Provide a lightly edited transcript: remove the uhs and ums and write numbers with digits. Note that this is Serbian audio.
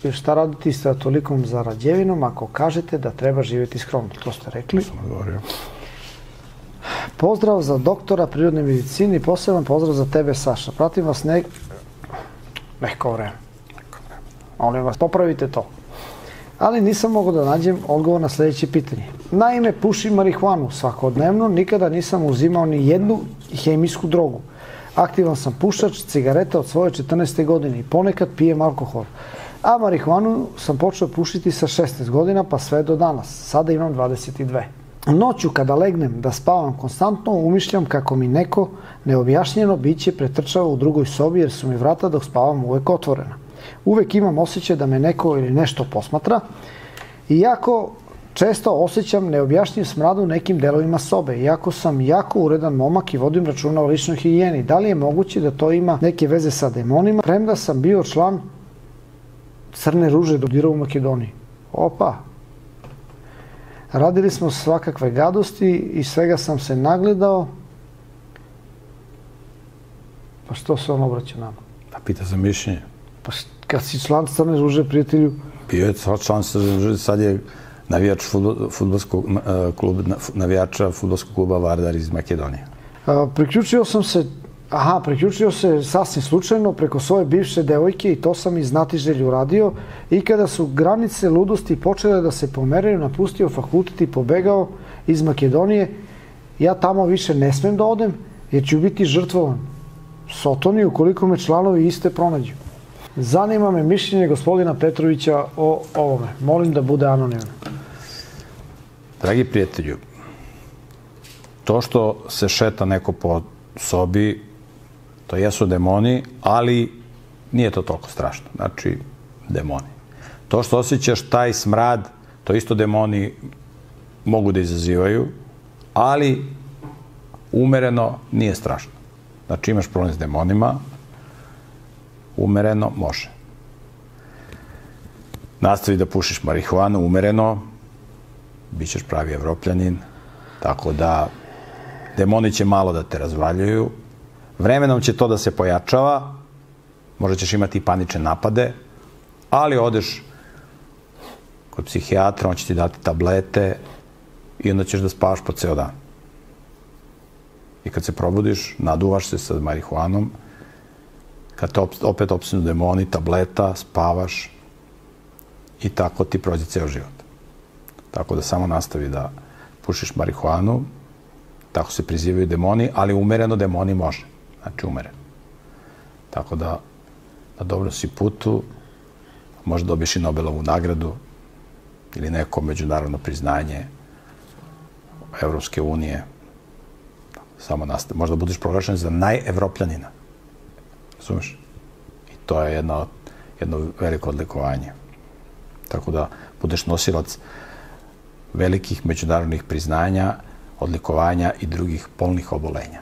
jer šta raditi sa tolikom zarađevinom ako kažete da treba živjeti skromno? To ste rekli. Pozdrav za doktora prirodne medicine i poseban pozdrav za tebe, Saša. Pratim vas neko vreme. Molim vas, popravite to. Ali nisam mogao da nađem odgovor na sljedeće pitanje. Naime, pušim marihuanu svakodnevno, nikada nisam uzimao ni jednu hemijsku drogu. Aktivan sam pušač cigareta od svoje 14. godine i ponekad pijem alkohol. A marihuanu sam počeo pušiti sa 16 godina pa sve do danas. Sada imam 22. Noću kada legnem da spavam konstantno umišljam kako mi neko neobjašnjeno biće pretrčava u drugoj sobi jer su mi vrata dok spavam uvek otvorena. Uvek imam osjećaj da me neko ili nešto posmatra i jako često osjećam neobjašnjiv smrad u nekim delovima sobe. Iako sam jako uredan momak i vodim računa o ličnoj higijeni, da li je moguće da to ima neke veze sa demonima? Premda sam bio član Crne ruže dodira u Makedoniji. Opa! Radili smo svakakve gadosti i svega sam se nagledao. Pa što se on obraća nama? Pa pita za mišljenje. Pa kad si član Crne ruže, prijatelju? Bio je član Crne ruže, sad je navijač navijača fudbalskog kluba Vardar iz Makedonije. Priključio se sasvim slučajno preko svoje bivše devojke i to sam iz znatiželju uradio i kada su granice ludosti počele da se pomeraju, napustio fakultet i pobegao iz Makedonije. Ja tamo više ne smem da odem jer ću biti žrtvovan Sotoni ukoliko me članovi iste pronađu. Zanima me mišljenje gospodina Petrovića o ovome. Molim da bude anonimno. Dragi prijatelju, to što se šeta neko po sobi, to jesu demoni, ali nije to toliko strašno. Znači, demoni. To što osjećaš taj smrad, to isto demoni mogu da izazivaju, ali umereno nije strašno. Znači, imaš problem s demonima, umereno može. Nastavi da pušiš marihuanu umereno, bit ćeš pravi Evropljanin, tako da demoni će malo da te razvaljuju. Vremenom će to da se pojačava, možda ćeš imati i panične napade, ali odeš kod psihijatra, on će ti dati tablete i onda ćeš da spavaš po ceo dan. I kad se probudiš, naduvaš se sa marihuanom, kad te opet opsinu demoni, tableta, spavaš i tako ti prođe ceo život. Tako da samo nastavi da pušiš marihuanu, tako se prizivaju demoni, ali umereno demoni može. Znači umereno. Tako da na dobrom si putu, možda dobiješ i Nobelovu nagradu ili neko međunarodno priznanje Evropske unije. Samo nastavi. Možda budeš proglašen za najevropljanina. Razumeš? I to je jedno veliko odlikovanje. Tako da budeš nosilac velikih međunarodnih priznanja, odlikovanja i drugih polnih obolenja.